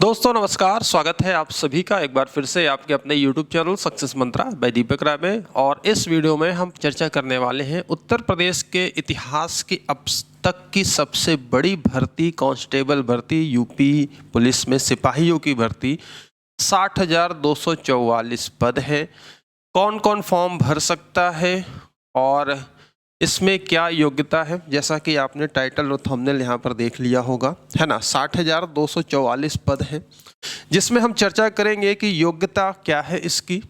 दोस्तों नमस्कार, स्वागत है आप सभी का एक बार फिर से आपके अपने YouTube चैनल सक्सेस मंत्रा बाय दीपक राय में। और इस वीडियो में हम चर्चा करने वाले हैं उत्तर प्रदेश के इतिहास की अब तक की सबसे बड़ी भर्ती, कांस्टेबल भर्ती, यूपी पुलिस में सिपाहियों की भर्ती। 60,244 पद हैं। कौन कौन फॉर्म भर सकता है और इसमें क्या योग्यता है, जैसा कि आपने टाइटल और थंबनेल यहाँ पर देख लिया होगा, है ना। 60,244 पद हैं जिसमें हम चर्चा करेंगे कि योग्यता क्या है इसकी।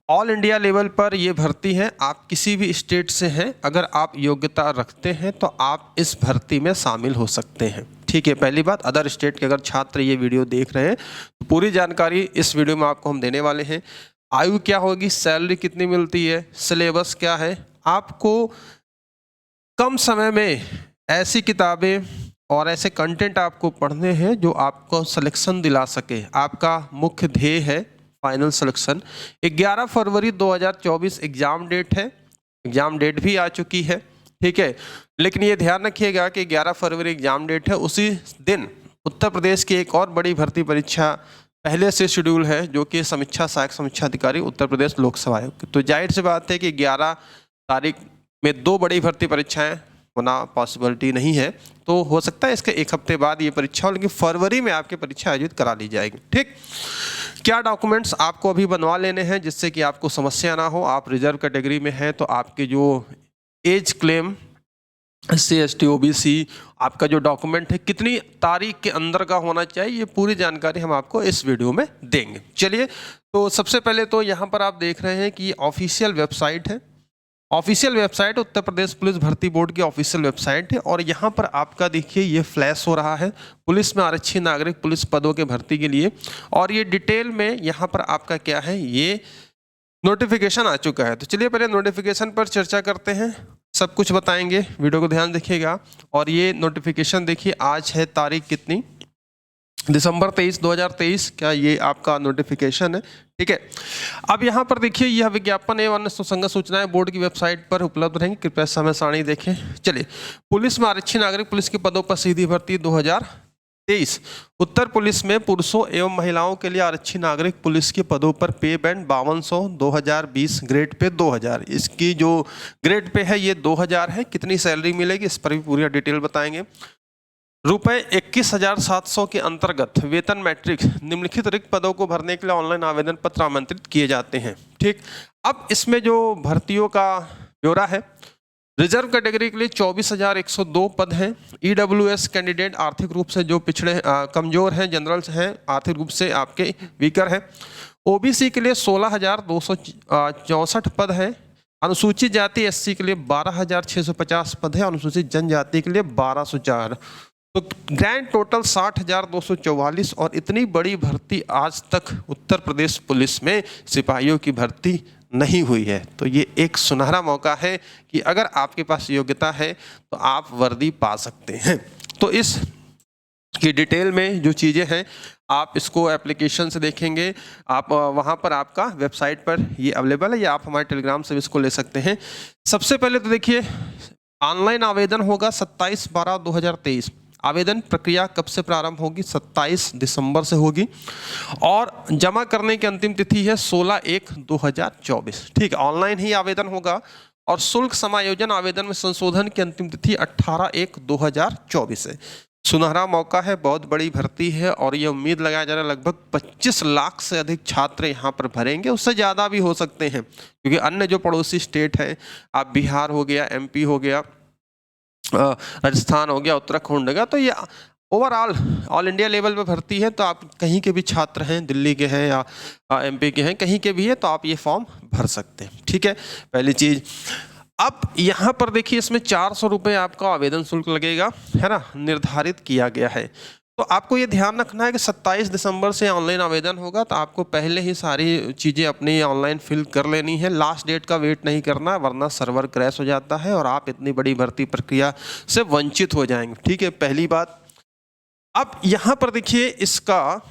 ऑल इंडिया लेवल पर ये भर्ती है। आप किसी भी स्टेट से हैं, अगर आप योग्यता रखते हैं तो आप इस भर्ती में शामिल हो सकते हैं। ठीक है, पहली बात, अदर स्टेट के अगर छात्र ये वीडियो देख रहे हैं तो पूरी जानकारी इस वीडियो में आपको हम देने वाले हैं। आयु क्या होगी, सैलरी कितनी मिलती है, सिलेबस क्या है। आपको कम समय में ऐसी किताबें और ऐसे कंटेंट आपको पढ़ने हैं जो आपको सिलेक्शन दिला सके। आपका मुख्य ध्येय है फाइनल सिलेक्शन। 11 फरवरी 2024 एग्ज़ाम डेट है। एग्ज़ाम डेट भी आ चुकी है, ठीक है। लेकिन ये ध्यान रखिएगा कि 11 फरवरी एग्ज़ाम डेट है, उसी दिन उत्तर प्रदेश की एक और बड़ी भर्ती परीक्षा पहले से शेड्यूल है, जो कि समीक्षा सहायक समीक्षा अधिकारी उत्तर प्रदेश लोकसेवा आयोग। तो जाहिर सी बात है कि 11 तारीख में दो बड़ी भर्ती परीक्षाएं होना पॉसिबिलिटी नहीं है, तो हो सकता है इसके एक हफ्ते बाद ये परीक्षा हो, लेकिन फरवरी में आपकी परीक्षा आयोजित करा ली जाएगी। ठीक, क्या डॉक्यूमेंट्स आपको अभी बनवा लेने हैं जिससे कि आपको समस्या ना हो। आप रिजर्व कैटेगरी में हैं तो आपके जो age claim, SC ST OBC, आपका जो डॉक्यूमेंट है कितनी तारीख के अंदर का होना चाहिए, ये पूरी जानकारी हम आपको इस वीडियो में देंगे। चलिए, तो सबसे पहले तो यहाँ पर आप देख रहे हैं कि ऑफिशियल वेबसाइट है। Official website Uttar Pradesh police भर्ती बोर्ड की ऑफिशियल वेबसाइट है। और यहाँ पर आपका देखिए ये फ्लैश हो रहा है पुलिस में आरक्षी नागरिक पुलिस पदों के भर्ती के लिए। और ये डिटेल में यहाँ पर आपका क्या है, ये नोटिफिकेशन आ चुका है। तो चलिए पहले नोटिफिकेशन पर चर्चा करते हैं, सब कुछ बताएंगे, वीडियो को ध्यान देखिएगा। और ये नोटिफिकेशन देखिए, आज है तारीख कितनी, दिसंबर 23, 2023 का ये आपका नोटिफिकेशन है। ठीक है, अब यहाँ पर देखिए यह विज्ञापन एवं अन्य सुसंगत सूचनाएं बोर्ड की वेबसाइट पर उपलब्ध रहेंगी, कृपया समय सारणी देखें। चलिए, पुलिस में आरक्षी नागरिक पुलिस के पदों पर सीधी भर्ती 2023। उत्तर पुलिस में पुरुषों एवं महिलाओं के लिए आरक्षी नागरिक पुलिस के पदों पर पे बैंड 5200, 2020, ग्रेड पे 2000। इसकी जो ग्रेड पे है ये 2000 है। कितनी सैलरी मिलेगी इस पर भी पूरी डिटेल बताएंगे। रुपये 21,700 के अंतर्गत वेतन मैट्रिक्स निम्नलिखित रिक्त पदों को भरने के लिए ऑनलाइन आवेदन पत्र आमंत्रित किए जाते हैं। ठीक, अब इसमें जो भर्तियों का ब्यौरा है, रिजर्व कैटेगरी के लिए 24,102 पद हैं। EWS कैंडिडेट आर्थिक रूप से जो पिछड़े कमजोर हैं, जनरल्स हैं, आर्थिक रूप से आपके वीकर हैं। OBC के लिए 16,264 पद हैं। अनुसूचित जाति SC के लिए 12,650 पद है। अनुसूचित जनजाति के लिए 1,204। तो ग्रैंड टोटल 60,244। और इतनी बड़ी भर्ती आज तक उत्तर प्रदेश पुलिस में सिपाहियों की भर्ती नहीं हुई है। तो ये एक सुनहरा मौका है कि अगर आपके पास योग्यता है तो आप वर्दी पा सकते हैं। तो इस की डिटेल में जो चीज़ें हैं आप इसको एप्लीकेशन से देखेंगे, आप वहाँ पर आपका वेबसाइट पर ये अवेलेबल है, या आप हमारे टेलीग्राम से इसको ले सकते हैं। सबसे पहले तो देखिए, ऑनलाइन आवेदन होगा 27/12/2023। आवेदन प्रक्रिया कब से प्रारंभ होगी, 27 दिसंबर से होगी। और जमा करने की अंतिम तिथि है 16/1/2024। ठीक है, ऑनलाइन ही आवेदन होगा। और शुल्क समायोजन आवेदन में संशोधन की अंतिम तिथि 18/1/2024 है। सुनहरा मौका है, बहुत बड़ी भर्ती है। और ये उम्मीद लगाया जा रहा है लगभग 25 लाख से अधिक छात्र यहाँ पर भरेंगे, उससे ज़्यादा भी हो सकते हैं, क्योंकि अन्य जो पड़ोसी स्टेट है, आप बिहार हो गया, MP हो गया, राजस्थान हो गया, उत्तराखंड हो गया, तो ये ओवरऑल ऑल इंडिया लेवल पे भर्ती है। तो आप कहीं के भी छात्र हैं, दिल्ली के हैं या MP के हैं, कहीं के भी है, तो आप ये फॉर्म भर सकते हैं। ठीक है, पहली चीज़। अब यहाँ पर देखिए, इसमें 400 रुपये आपका आवेदन शुल्क लगेगा, है ना, निर्धारित किया गया है। तो आपको ये ध्यान रखना है कि 27 दिसंबर से ऑनलाइन आवेदन होगा, तो आपको पहले ही सारी चीज़ें अपनी ऑनलाइन फिल कर लेनी है। लास्ट डेट का वेट नहीं करना, वरना सर्वर क्रैश हो जाता है और आप इतनी बड़ी भर्ती प्रक्रिया से वंचित हो जाएंगे। ठीक है, पहली बात। अब यहाँ पर देखिए, इसका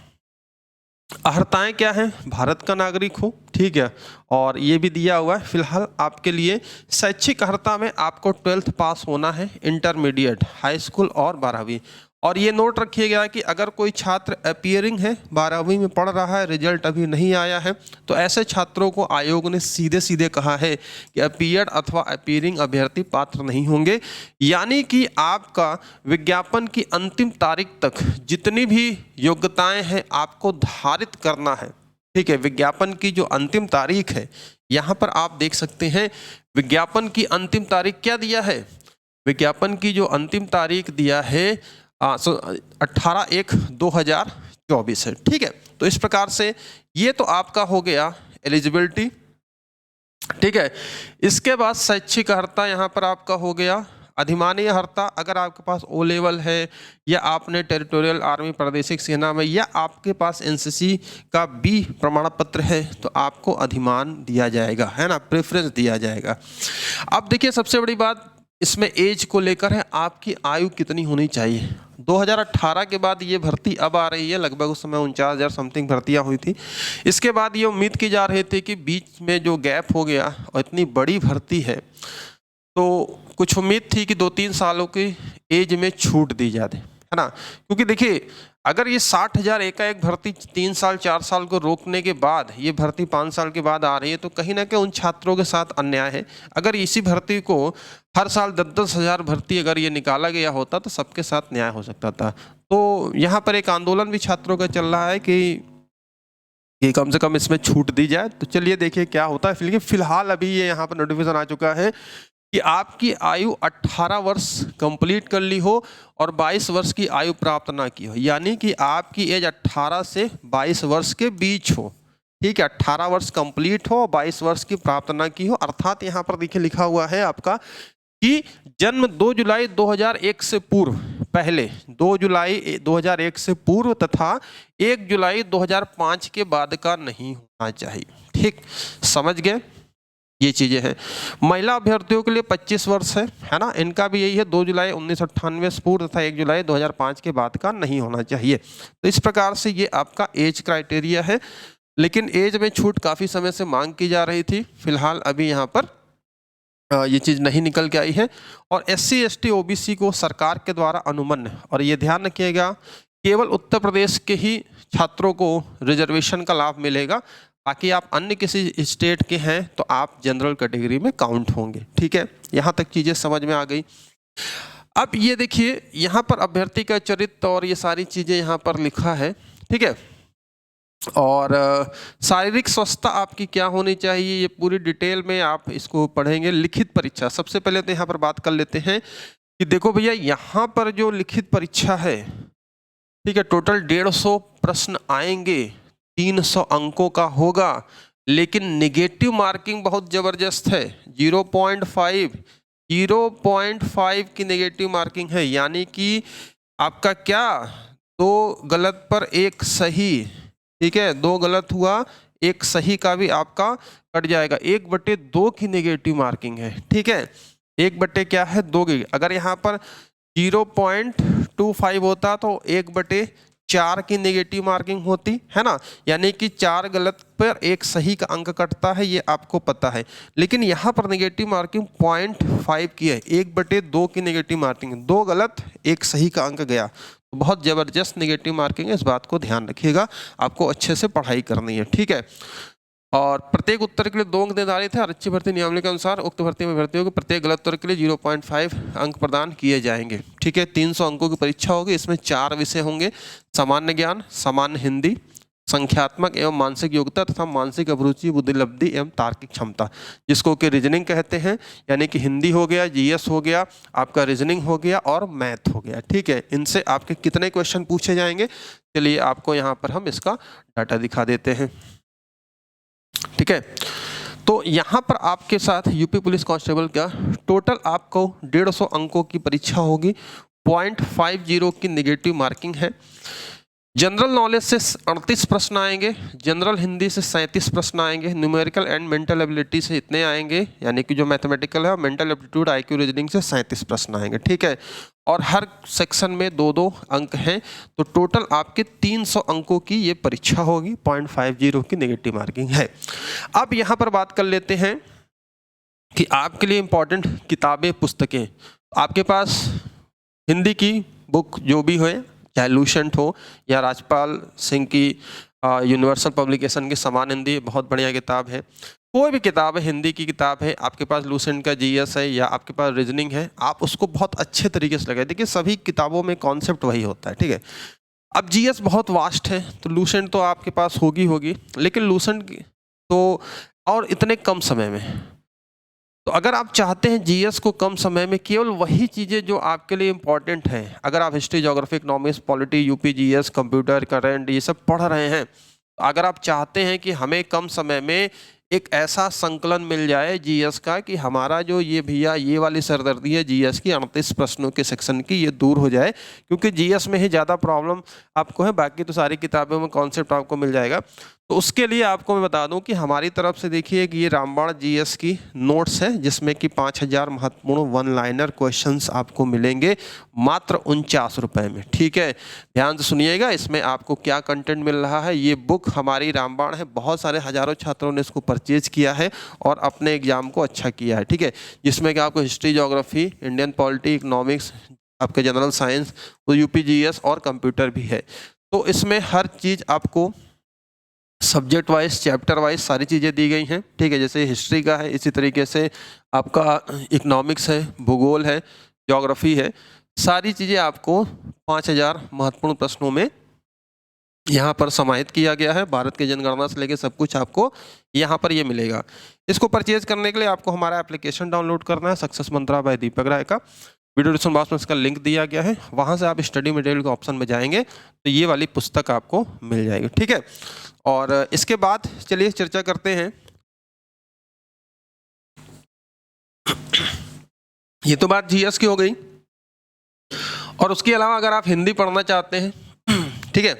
अर्हताएँ क्या हैं, भारत का नागरिक हो, ठीक है। और ये भी दिया हुआ है फिलहाल आपके लिए। शैक्षिक अर्हता में आपको 12th पास होना है, इंटरमीडिएट, हाई स्कूल और 12वीं। और ये नोट रखिएगा कि अगर कोई छात्र अपीयरिंग है, 12वीं में पढ़ रहा है, रिजल्ट अभी नहीं आया है, तो ऐसे छात्रों को आयोग ने सीधे सीधे कहा है कि अपीयर्ड अथवा अपीयरिंग अभ्यर्थी पात्र नहीं होंगे। यानी कि आपका विज्ञापन की अंतिम तारीख तक जितनी भी योग्यताएं हैं आपको धारित करना है। ठीक है, विज्ञापन की जो अंतिम तारीख है, यहाँ पर आप देख सकते हैं विज्ञापन की अंतिम तारीख क्या दिया है, विज्ञापन की जो अंतिम तारीख दिया है 18/1/2024 है। ठीक है, तो इस प्रकार से ये तो आपका हो गया एलिजिबिलिटी। ठीक है, इसके बाद शैक्षिक अर्हता यहाँ पर आपका हो गया। अधिमानीय अर्हता, अगर आपके पास ओ लेवल है या आपने टेरिटोरियल आर्मी प्रादेशिक सेना में या आपके पास एनसीसी का बी प्रमाण पत्र है तो आपको अधिमान दिया जाएगा, है ना, प्रेफरेंस दिया जाएगा। अब देखिए सबसे बड़ी बात इसमें एज को लेकर है, आपकी आयु कितनी होनी चाहिए। 2018 के बाद ये भर्ती अब आ रही है, लगभग उस समय 49,000 समथिंग भर्तियां हुई थी। इसके बाद ये उम्मीद की जा रही थी कि बीच में जो गैप हो गया और इतनी बड़ी भर्ती है तो कुछ उम्मीद थी कि 2-3 सालों की एज में छूट दी जाए, है ना, क्योंकि देखिए अगर ये 60,000 एकाएक भर्ती 3 साल 4 साल को रोकने के बाद ये भर्ती 5 साल के बाद आ रही है तो कहीं ना कहीं उन छात्रों के साथ अन्याय है। अगर इसी भर्ती को हर साल 10-10 हज़ार भर्ती अगर ये निकाला गया होता तो सबके साथ न्याय हो सकता था। तो यहाँ पर एक आंदोलन भी छात्रों का चल रहा है कि कम से कम इसमें छूट दी जाए। तो चलिए देखिए क्या होता है। लेकिन फिलहाल अभी ये यहाँ पर नोटिफिकेशन आ चुका है कि आपकी आयु 18 वर्ष कंप्लीट कर ली हो और 22 वर्ष की आयु प्राप्त ना की हो, यानी कि आपकी एज 18 से 22 वर्ष के बीच हो। ठीक है, 18 वर्ष कंप्लीट हो, 22 वर्ष की प्राप्त ना की हो। अर्थात यहाँ पर देखिए लिखा हुआ है आपका कि जन्म 2 जुलाई 2001 से पूर्व, पहले 2 जुलाई 2001 से पूर्व तथा 1 जुलाई 2005 के बाद का नहीं होना चाहिए। ठीक, समझ गए, ये चीजें हैं। महिला अभ्यर्थियों के लिए 25 वर्ष है ना, इनका भी यही है, 2 जुलाई 1998 से पूर्व तथा 1 जुलाई 2005 के बाद का नहीं होना चाहिए। तो इस प्रकार से ये आपका एज क्राइटेरिया है। लेकिन एज में छूट काफ़ी समय से मांग की जा रही थी, फिलहाल अभी यहाँ पर ये चीज़ नहीं निकल के आई है। और SC ST OBC को सरकार के द्वारा अनुमन्य, और ये ध्यान रखिएगा केवल उत्तर प्रदेश के ही छात्रों को रिजर्वेशन का लाभ मिलेगा, बाकी आप अन्य किसी स्टेट के हैं तो आप जनरल कैटेगरी में काउंट होंगे। ठीक है, यहाँ तक चीज़ें समझ में आ गई। अब ये देखिए यहाँ पर अभ्यर्थी का चरित्र और ये सारी चीज़ें यहाँ पर लिखा है। ठीक है, और शारीरिक स्वस्थता आपकी क्या होनी चाहिए ये पूरी डिटेल में आप इसको पढ़ेंगे। लिखित परीक्षा, सबसे पहले तो यहाँ पर बात कर लेते हैं कि देखो भैया यहाँ पर जो लिखित परीक्षा है, ठीक है, टोटल 150 प्रश्न आएंगे, 300 अंकों का होगा, लेकिन नेगेटिव मार्किंग बहुत ज़बरदस्त है। 0.5 की नेगेटिव मार्किंग है, यानी कि आपका क्या 2 गलत पर 1 सही। ठीक है, 2 गलत हुआ 1 सही का भी आपका कट जाएगा। 1/2 की नेगेटिव मार्किंग है। ठीक है, 1/2 क्या है 2 की। अगर यहाँ पर 0.25 होता तो 1/4 की नेगेटिव मार्किंग होती, है ना, यानी कि 4 गलत पर 1 सही का अंक कटता है, ये आपको पता है। लेकिन यहाँ पर नेगेटिव मार्किंग 0.5 की है, 1/2 की नेगेटिव मार्किंग, 2 गलत 1 सही का अंक गया, तो बहुत ज़बरदस्त नेगेटिव मार्किंग है। इस बात को ध्यान रखिएगा, आपको अच्छे से पढ़ाई करनी है। ठीक है, और प्रत्येक उत्तर के लिए 2 अंक निर्धारित है और अच्छी भर्ती नियमावली के अनुसार उक्त भर्ती में अभ्यर्थियों को प्रत्येक गलत उत्तर के लिए 0.5 अंक प्रदान किए जाएंगे। ठीक है, 300 अंकों की परीक्षा होगी। इसमें 4 विषय होंगे, सामान्य ज्ञान, सामान्य हिंदी, संख्यात्मक एवं मानसिक योग्यता तथा मानसिक अभिरुचि, बुद्धिलब्धि एवं तार्किक क्षमता, जिसको कि रीजनिंग कहते हैं, यानी कि हिंदी हो गया, GS हो गया, आपका रीजनिंग हो गया और मैथ हो गया। ठीक है, इनसे आपके कितने क्वेश्चन पूछे जाएंगे, चलिए आपको यहाँ पर हम इसका डाटा दिखा देते हैं। ठीक है, तो यहाँ पर आपके साथ यूपी पुलिस कांस्टेबल का टोटल आपको 150 अंकों की परीक्षा होगी, 0.50 की नेगेटिव मार्किंग है। जनरल नॉलेज से 38 प्रश्न आएंगे, जनरल हिंदी से 37 प्रश्न आएंगे, न्यूमेरिकल एंड मेंटल एबिलिटी से इतने आएंगे, यानी कि जो मैथमेटिकल है, मेंटल एप्टीट्यूड IQ रीजनिंग से 37 प्रश्न आएंगे। ठीक है, और हर सेक्शन में 2-2 अंक हैं, तो टोटल आपके 300 अंकों की ये परीक्षा होगी, 0.50 की नेगेटिव मार्किंग है। अब यहाँ पर बात कर लेते हैं कि आपके लिए इम्पोर्टेंट किताबें, पुस्तकें। आपके पास हिंदी की बुक जो भी हो, चाहे लूसेंट हो या राजपाल सिंह की यूनिवर्सल पब्लिकेशन की समान हिंदी, बहुत बढ़िया किताब है। कोई भी किताब है, हिंदी की किताब है, आपके पास लूसेंट का जीएस है या आपके पास रीजनिंग है, आप उसको बहुत अच्छे तरीके से लगाए। देखिए सभी किताबों में कॉन्सेप्ट वही होता है, ठीक है। अब जीएस बहुत वास्ट है, तो लूसेंट तो आपके पास होगी, लेकिन लूसेंट तो और इतने कम समय में, तो अगर आप चाहते हैं जीएस को कम समय में केवल वही चीज़ें जो आपके लिए इंपॉर्टेंट हैं, अगर आप history, geography, economics, polity, UP GS, computer, current ये सब पढ़ रहे हैं, अगर आप चाहते हैं कि हमें कम समय में एक ऐसा संकलन मिल जाए जीएस का कि हमारा जो ये भैया ये वाली सरदर्दी है जीएस की 38 प्रश्नों के सेक्शन की, ये दूर हो जाए, क्योंकि जीएस में ही ज़्यादा प्रॉब्लम आपको है, बाकी तो सारी किताबों में कॉन्सेप्ट आपको मिल जाएगा। तो उसके लिए आपको मैं बता दूं कि हमारी तरफ से देखिए कि ये रामबाण जीएस की नोट्स है, जिसमें कि 5000 महत्वपूर्ण वन लाइनर क्वेश्चंस आपको मिलेंगे मात्र 49 रुपए में, ठीक है। ध्यान से सुनिएगा, इसमें आपको क्या कंटेंट मिल रहा है। ये बुक हमारी रामबाण है, बहुत सारे हजारों छात्रों ने इसको परचेज किया है और अपने एग्जाम को अच्छा किया है, ठीक है। जिसमें कि आपको history, geography, Indian polity, economics, आपके जनरल साइंस, यूपी जीएस और कंप्यूटर भी है। तो इसमें हर चीज़ आपको सब्जेक्ट वाइज, चैप्टर वाइज सारी चीज़ें दी गई हैं, ठीक है। जैसे हिस्ट्री का है, इसी तरीके से आपका इकोनॉमिक्स है, भूगोल है, ज्योग्राफी है, सारी चीज़ें आपको 5000 महत्वपूर्ण प्रश्नों में यहाँ पर समाहित किया गया है। भारत की जनगणना से लेकर सब कुछ आपको यहाँ पर ये मिलेगा। इसको परचेज करने के लिए आपको हमारा एप्लीकेशन डाउनलोड करना है, सक्सेस मंत्रा बाय दीपक राय का। वीडियो डिस्क्रिप्शन बॉक्स में इसका लिंक दिया गया है, वहाँ से आप स्टडी मटेरियल के ऑप्शन में जाएंगे तो ये वाली पुस्तक आपको मिल जाएगी, ठीक है। और इसके बाद चलिए चर्चा करते हैं। ये तो बात जीएस की हो गई, और उसके अलावा अगर आप हिंदी पढ़ना चाहते हैं, ठीक है,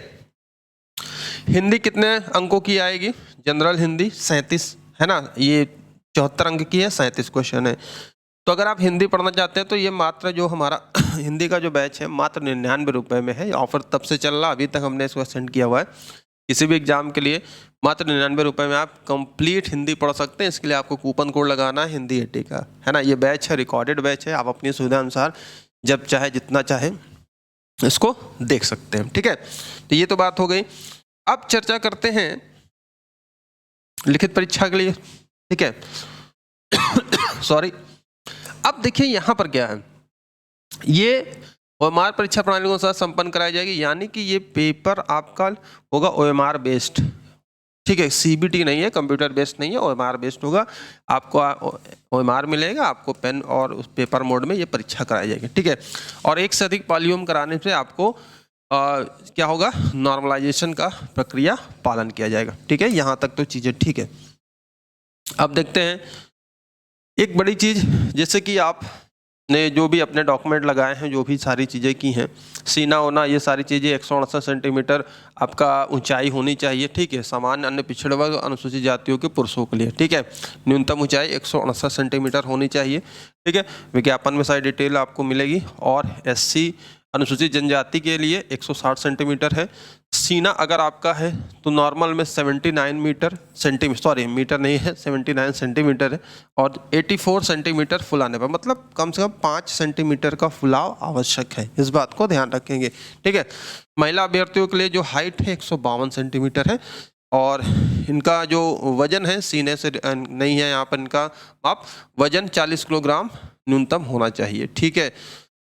हिंदी कितने अंकों की आएगी? जनरल हिंदी 37 है ना, ये 74 अंक की है, 37 क्वेश्चन है। तो अगर आप हिंदी पढ़ना चाहते हैं तो ये मात्र जो हमारा हिंदी का जो बैच है मात्र 99 रुपये में है। ऑफर तब से चल रहा, अभी तक हमने इसको सेंड किया हुआ है। किसी भी एग्जाम के लिए मात्र 99 रुपये में आप कंप्लीट हिंदी पढ़ सकते हैं। इसके लिए आपको कूपन कोड लगाना है हिंदी 80 का, है ना। ये बैच है, रिकॉर्डेड बैच है, आप अपनी सुविधा अनुसार जब चाहे जितना चाहे इसको देख सकते हैं, ठीक है। तो ये तो बात हो गई। अब चर्चा करते हैं लिखित परीक्षा के लिए, ठीक है। सॉरी, अब देखिए यहाँ पर क्या है, ये ओएमआर परीक्षा प्रणाली के साथ संपन्न कराई जाएगी, यानी कि ये पेपर आपका होगा ओएमआर बेस्ड, ठीक है। सीबीटी नहीं है, कंप्यूटर बेस्ड नहीं है, ओएमआर बेस्ड होगा। आपको ओएमआर मिलेगा, आपको पेन और उस पेपर मोड में ये परीक्षा कराई जाएगी, ठीक है। और एक से अधिक पालियों कराने से आपको क्या होगा, नॉर्मलाइजेशन का प्रक्रिया पालन किया जाएगा, ठीक है। यहाँ तक तो चीज़ें ठीक है। अब देखते हैं एक बड़ी चीज़, जैसे कि आपने जो भी अपने डॉक्यूमेंट लगाए हैं, जो भी सारी चीज़ें की हैं, सीना होना, ये सारी चीज़ें 168 सेंटीमीटर आपका ऊंचाई होनी चाहिए, ठीक है। सामान्य, अन्य पिछड़े वर्ग, अनुसूचित जातियों के पुरुषों के लिए, ठीक है, न्यूनतम ऊंचाई 168 सेंटीमीटर होनी चाहिए, ठीक है। विज्ञापन में सारी डिटेल आपको मिलेगी। और एससी अनुसूचित जनजाति के लिए 160 सेंटीमीटर है। सीना अगर आपका है तो नॉर्मल में 79 मीटर नहीं है, 79 सेंटीमीटर है। और 84 सेंटीमीटर फुलाने पर, मतलब कम से कम 5 सेंटीमीटर का फुलाव आवश्यक है, इस बात को ध्यान रखेंगे, ठीक है। महिला अभ्यर्थियों के लिए जो हाइट है 152 सेंटीमीटर है। और इनका जो वजन है, सीने से नहीं है यहाँ पर इनका माप, वजन 40 किलोग्राम न्यूनतम होना चाहिए, ठीक है।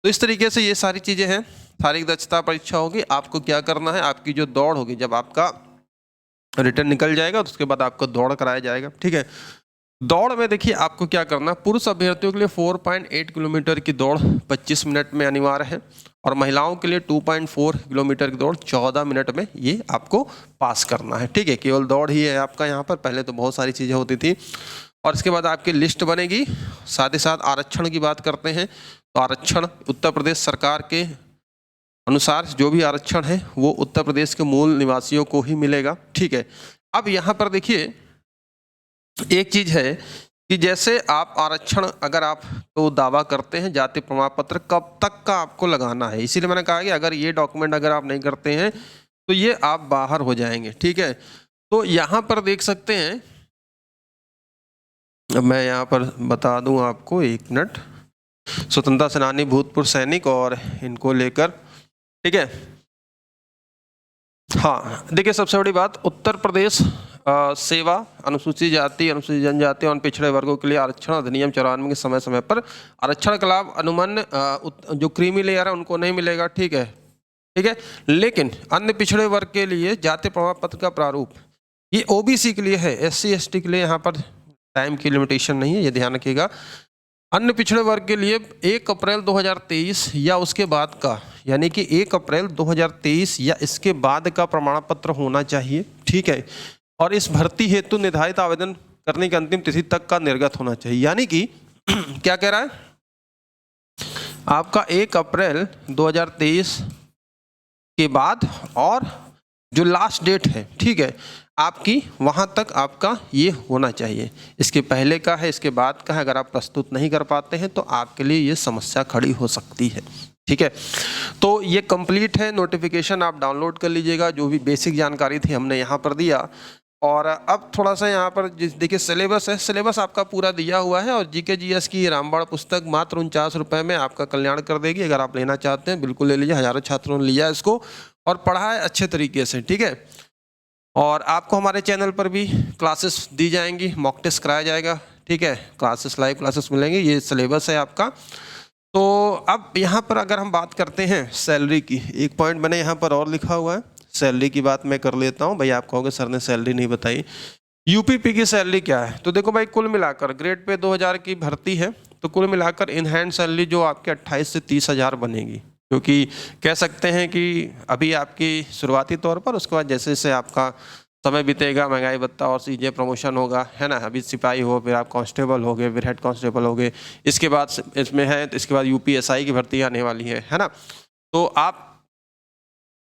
तो इस तरीके से ये सारी चीज़ें हैं। शारीरिक दक्षता परीक्षा होगी, आपको क्या करना है, आपकी जो दौड़ होगी, जब आपका रिटर्न निकल जाएगा तो उसके बाद आपको दौड़ कराया जाएगा, ठीक है। दौड़ में देखिए आपको क्या करना है, पुरुष अभ्यर्थियों के लिए 4.8 किलोमीटर की दौड़ 25 मिनट में अनिवार्य है, और महिलाओं के लिए 2.4 किलोमीटर की दौड़ 14 मिनट में ये आपको पास करना है, ठीक है। केवल दौड़ ही है आपका यहाँ पर, पहले तो बहुत सारी चीज़ें होती थी। और इसके बाद आपकी लिस्ट बनेगी। साथ ही साथ आरक्षण की बात करते हैं, तो आरक्षण उत्तर प्रदेश सरकार के अनुसार जो भी आरक्षण है वो उत्तर प्रदेश के मूल निवासियों को ही मिलेगा, ठीक है। अब यहाँ पर देखिए एक चीज़ है कि जैसे आप आरक्षण अगर आप तो दावा करते हैं, जाति प्रमाण पत्र कब तक का आपको लगाना है, इसीलिए मैंने कहा कि अगर ये डॉक्यूमेंट अगर आप नहीं करते हैं तो ये आप बाहर हो जाएंगे, ठीक है। तो यहाँ पर देख सकते हैं, अब मैं यहाँ पर बता दूँ आपको, एक मिनट। स्वतंत्रता सेनानी, भूतपूर्व सैनिक और इनको लेकर ठीक है। हाँ देखिए, सबसे बड़ी बात, उत्तर प्रदेश सेवा अनुसूचित जाति, अनुसूचित जनजाति और पिछड़े वर्गों के लिए आरक्षण अधिनियम 94 के समय समय पर आरक्षण का लाभ अनुमन्य जो क्रीमी लेयर है उनको नहीं मिलेगा, ठीक है, ठीक है। लेकिन अन्य पिछड़े वर्ग के लिए जाति प्रमाण पत्र का प्रारूप ये ओबीसी के लिए है, एससी एसटी के लिए यहाँ पर टाइम की लिमिटेशन नहीं है, ये ध्यान रखिएगा। अन्य पिछड़े वर्ग के लिए 1 अप्रैल 2023 या उसके बाद का, यानी कि 1 अप्रैल 2023 या इसके बाद का प्रमाण पत्र होना चाहिए, ठीक है। और इस भर्ती हेतु निर्धारित आवेदन करने की अंतिम तिथि तक का निर्गत होना चाहिए। यानी कि क्या कह रहा है, आपका 1 अप्रैल 2023 के बाद और जो लास्ट डेट है, ठीक है, आपकी वहां तक आपका ये होना चाहिए। इसके पहले का है, इसके बाद का है, अगर आप प्रस्तुत नहीं कर पाते हैं तो आपके लिए ये समस्या खड़ी हो सकती है, ठीक है। तो ये कंप्लीट है, नोटिफिकेशन आप डाउनलोड कर लीजिएगा, जो भी बेसिक जानकारी थी हमने यहाँ पर दिया। और अब थोड़ा सा यहाँ पर देखिए सिलेबस है, सिलेबस आपका पूरा दिया हुआ है। और जीके जीएस की रामबाण पुस्तक मात्र 49 रुपये में आपका कल्याण कर देगी। अगर आप लेना चाहते हैं बिल्कुल ले लीजिए, हज़ारों छात्रों ने लिया इसको और पढ़ा है अच्छे तरीके से, ठीक है। और आपको हमारे चैनल पर भी क्लासेस दी जाएंगी, मॉक टेस्ट कराया जाएगा, ठीक है, क्लासेस लाइव क्लासेस मिलेंगे, ये सिलेबस है आपका। तो अब यहाँ पर अगर हम बात करते हैं सैलरी की, एक पॉइंट मैंने यहाँ पर और लिखा हुआ है, सैलरी की बात मैं कर लेता हूँ। भाई आप कहोगे सर ने सैलरी नहीं बताई, यूपीपी की सैलरी क्या है। तो देखो भाई, कुल मिलाकर ग्रेड पे 2000 की भर्ती है, तो कुल मिलाकर इन हैंड सैलरी जो आपके 28 से 30 हज़ार बनेगी। क्योंकि कह सकते हैं कि अभी आपकी शुरुआती तौर पर, उसके बाद जैसे जैसे आपका समय बीतेगा, महंगाई भत्ता और चीज़ें प्रमोशन होगा, है ना, अभी सिपाही हो, फिर आप कांस्टेबल हो गए, फिर हेड कांस्टेबल हो गए, इसके बाद इसमें है, तो इसके बाद यूपीएसआई की भर्ती आने वाली है ना। तो आप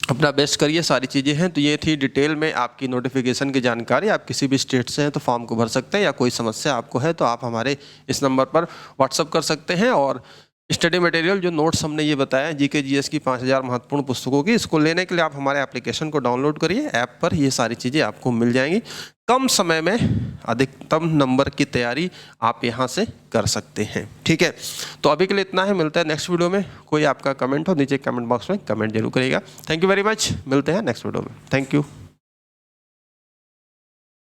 अपना बेस्ट करिए, सारी चीज़ें हैं। तो ये थी डिटेल में आपकी नोटिफिकेशन की जानकारी। आप किसी भी स्टेट से हैं तो फॉर्म को भर सकते हैं, या कोई समस्या आपको है तो आप हमारे इस नंबर पर व्हाट्सअप कर सकते हैं। और स्टडी मटेरियल जो नोट्स हमने ये बताया जीके जीएस की 5000 महत्वपूर्ण पुस्तकों की, इसको लेने के लिए आप हमारे एप्लीकेशन को डाउनलोड करिए, ऐप पर ये सारी चीज़ें आपको मिल जाएंगी। कम समय में अधिकतम नंबर की तैयारी आप यहाँ से कर सकते हैं, ठीक है। तो अभी के लिए इतना है, मिलता है नेक्स्ट वीडियो में। कोई आपका कमेंट हो नीचे कमेंट बॉक्स में कमेंट जरूर करिएगा। थैंक यू वेरी मच, मिलते हैं नेक्स्ट वीडियो में। Thank you.